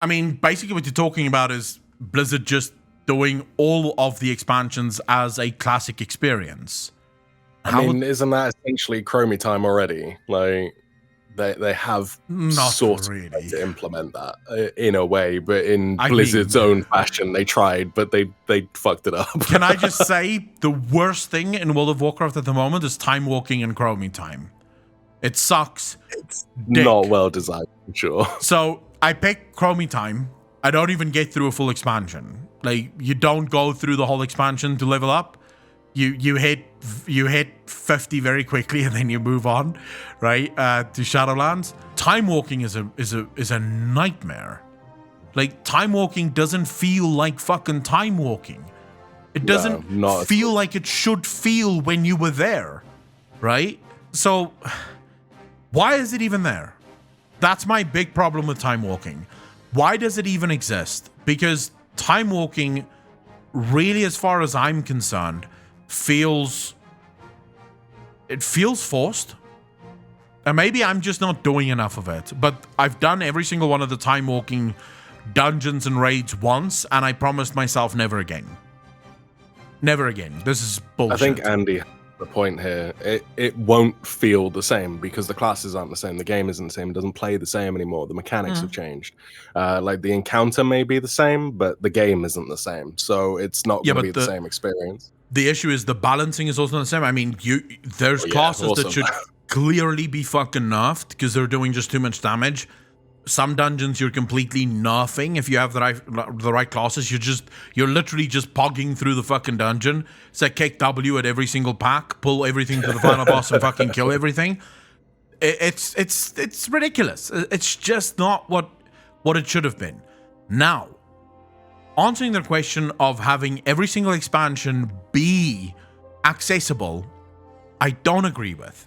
I mean, basically what you're talking about is Blizzard just doing all of the expansions as a classic experience. Isn't that essentially Chromie Time already? Like, they have sort of tried to implement that in a way, but in Blizzard's own fashion, they tried, but they fucked it up. Can I just say, the worst thing in World of Warcraft at the moment is time walking and Chromie Time. It sucks. It's not well designed, for sure. So I pick Chromie Time. I don't even get through a full expansion. Like, you don't go through the whole expansion to level up. You hit 50 very quickly and then you move on, right? To Shadowlands. Time walking is a nightmare. Like, time walking doesn't feel like fucking time walking. It doesn't feel like it should feel when you were there, right? So why is it even there? That's my big problem with time walking. Why does it even exist? Because time walking, really, as far as I'm concerned, feels forced. And maybe I'm just not doing enough of it, but I've done every single one of the time walking dungeons and raids once, and I promised myself never again. Never again. This is bullshit. I think Andy has the point here. It won't feel the same because the classes aren't the same. The game isn't the same. It doesn't play the same anymore. The mechanics have changed. Like, the encounter may be the same, but the game isn't the same. So it's not going to be the same experience. The issue is the balancing is also not the same. I mean, there's classes that should clearly be fucking nerfed because they're doing just too much damage. Some dungeons you're completely nerfing if you have the right classes. You're literally just pogging through the fucking dungeon. It's like kick W at every single pack, pull everything to the final boss and fucking kill everything. It's ridiculous. It's just not what it should have been. Now, answering the question of having every single expansion be accessible, I don't agree with,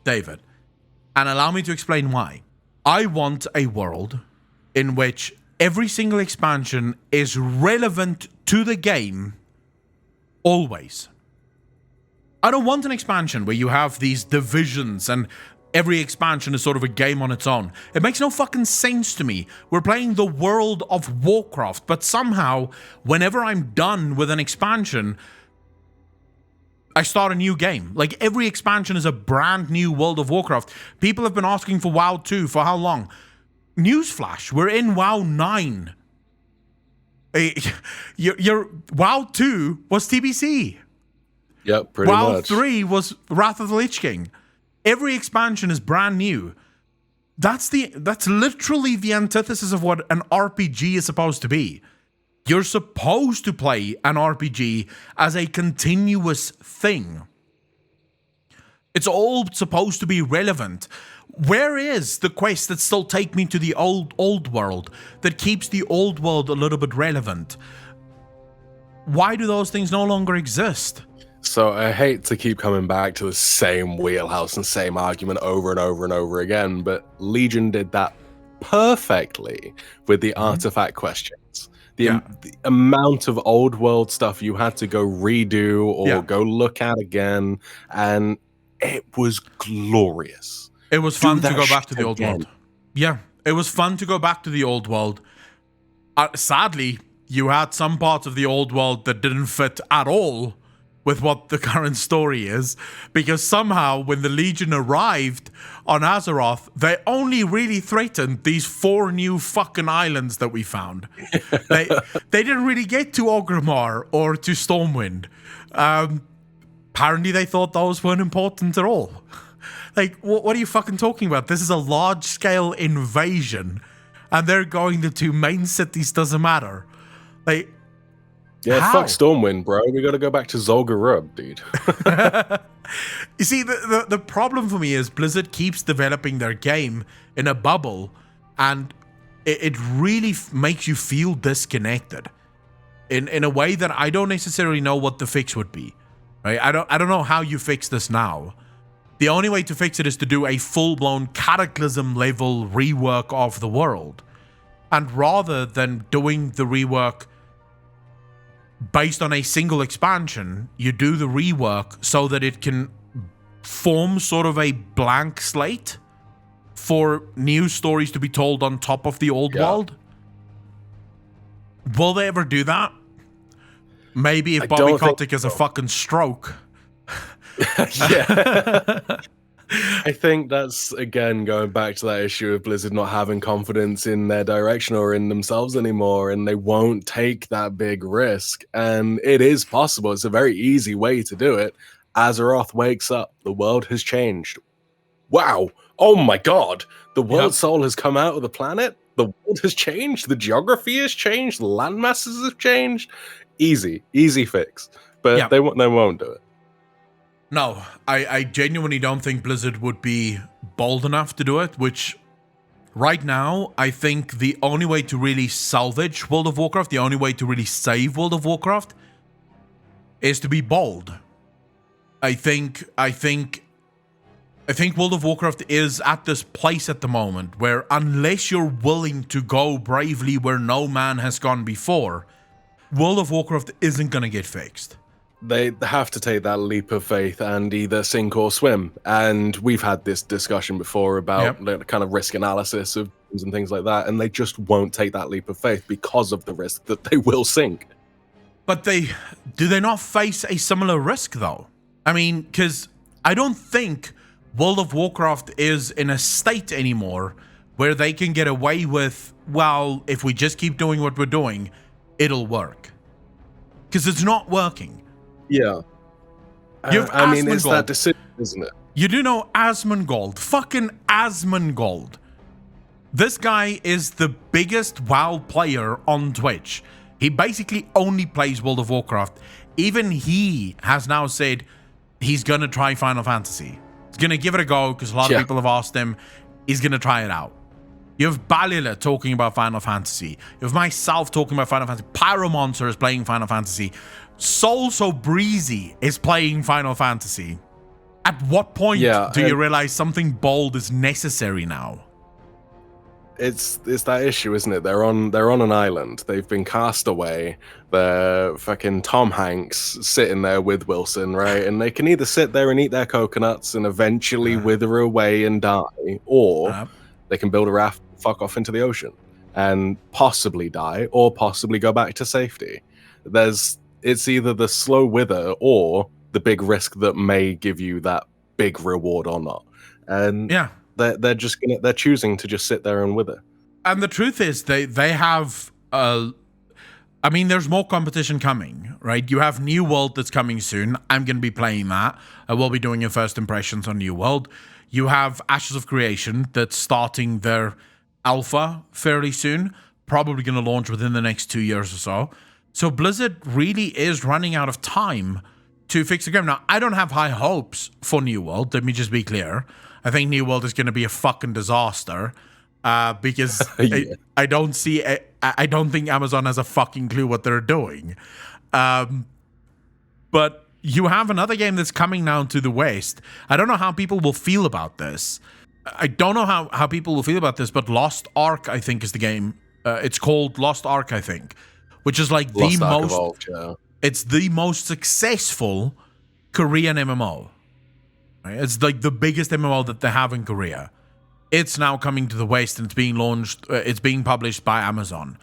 David. And allow me to explain why. I want a world in which every single expansion is relevant to the game always. I don't want an expansion where you have these divisions and every expansion is sort of a game on its own. It makes no fucking sense to me. We're playing the world of Warcraft, but somehow, whenever I'm done with an expansion, I start a new game. Like, every expansion is a brand new World of Warcraft. People have been asking for WoW 2 for how long? Newsflash, we're in WoW 9. Your WoW 2 was TBC. Yep, pretty much. WoW 3 was Wrath of the Lich King. Every expansion is brand new. That's literally the antithesis of what an RPG is supposed to be. You're supposed to play an RPG as a continuous thing. It's all supposed to be relevant. Where is the quest that still take me to the old world, that keeps the old world a little bit relevant? Why do those things no longer exist? So I hate to keep coming back to the same wheelhouse and same argument over and over and over again, but Legion did that perfectly with the artifact questions. The amount of old world stuff you had to go redo or go look at again, and it was glorious. It was fun to go back to the old world. Yeah, it was fun to go back to the old world. Sadly, you had some parts of the old world that didn't fit at all with what the current story is, because somehow when the Legion arrived on Azeroth, they only really threatened these 4 new fucking islands that we found. They didn't really get to Orgrimmar or to Stormwind. Apparently they thought those weren't important at all. Like, what are you fucking talking about? This is a large-scale invasion, and they're going to 2 main cities, doesn't matter. Like, yeah, fuck Stormwind, bro. We gotta go back to Zul'Gurub, dude. You see, the problem for me is Blizzard keeps developing their game in a bubble, and it really makes you feel disconnected in a way that I don't necessarily know what the fix would be. Right? I don't know how you fix this now. The only way to fix it is to do a full-blown Cataclysm level rework of the world, and rather than doing the rework based on a single expansion, you do the rework so that it can form sort of a blank slate for new stories to be told on top of the old world. Will they ever do that? Maybe if I Bobby don't think Kotick has a so. fucking stroke. Yeah. I think that's, again, going back to that issue of Blizzard not having confidence in their direction or in themselves anymore, and they won't take that big risk. And it is possible. It's a very easy way to do it. Azeroth wakes up. The world has changed. Wow. Oh my god. The world soul has come out of the planet. The world has changed. The geography has changed. The land masses have changed. Easy fix. But they won't do it. No, I genuinely don't think Blizzard would be bold enough to do it, which right now, I think the only way to really salvage World of Warcraft, the only way to really save World of Warcraft is to be bold. I think World of Warcraft is at this place at the moment where unless you're willing to go bravely where no man has gone before, World of Warcraft isn't going to get fixed. They have to take that leap of faith and either sink or swim. And we've had this discussion before about the kind of risk analysis of things and things like that. And they just won't take that leap of faith because of the risk that they will sink. But do they not face a similar risk though? I mean, because I don't think World of Warcraft is in a state anymore where they can get away with, well, if we just keep doing what we're doing, it'll work. Because it's not working. Yeah. I mean, it's that decision, isn't it? You do know Asmongold. Fucking Asmongold. This guy is the biggest WoW player on Twitch. He basically only plays World of Warcraft. Even he has now said he's going to try Final Fantasy. He's going to give it a go because a lot of people have asked him. He's going to try it out. You have Balila talking about Final Fantasy. You have myself talking about Final Fantasy. Pyromonster is playing Final Fantasy. Soul So Breezy is playing Final Fantasy. At what point do you realize something bold is necessary now? It's that issue, isn't it? They're on an island. They've been cast away. They're fucking Tom Hanks sitting there with Wilson, right? And they can either sit there and eat their coconuts and eventually wither away and die, or they can build a raft and fuck off into the ocean and possibly die or possibly go back to safety. It's either the slow wither or the big risk that may give you that big reward or not. And they're choosing to just sit there and wither. And the truth is they have I mean, there's more competition coming, right? You have New World that's coming soon. I'm going to be playing that. I will be doing your first impressions on New World. You have Ashes of Creation that's starting their alpha fairly soon. Probably going to launch within the next 2 years or so. So Blizzard really is running out of time to fix the game. Now, I don't have high hopes for New World. Let me just be clear. I think New World is going to be a fucking disaster because I don't think Amazon has a fucking clue what they're doing. But you have another game that's coming now to the West. I don't know how people will feel about this. I don't know how people will feel about this, but Lost Ark, I think, is the game. It's called Lost Ark, I think. Which is like it's the most successful Korean MMO. Right? It's like the biggest MMO that they have in Korea. It's now coming to the West and it's being launched. It's being published by Amazon.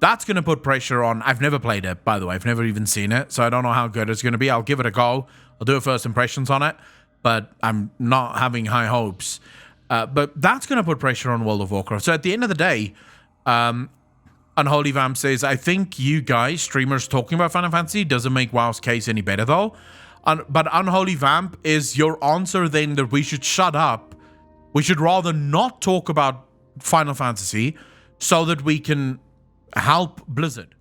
That's going to put pressure on. I've never played it, by the way. I've never even seen it. So I don't know how good it's going to be. I'll give it a go. I'll do a first impressions on it. But I'm not having high hopes. But that's going to put pressure on World of Warcraft. So at the end of the day, Unholy Vamp says, I think you guys, streamers talking about Final Fantasy, doesn't make WoW's case any better though. But Unholy Vamp, is your answer then that we should shut up? We should rather not talk about Final Fantasy so that we can help Blizzard?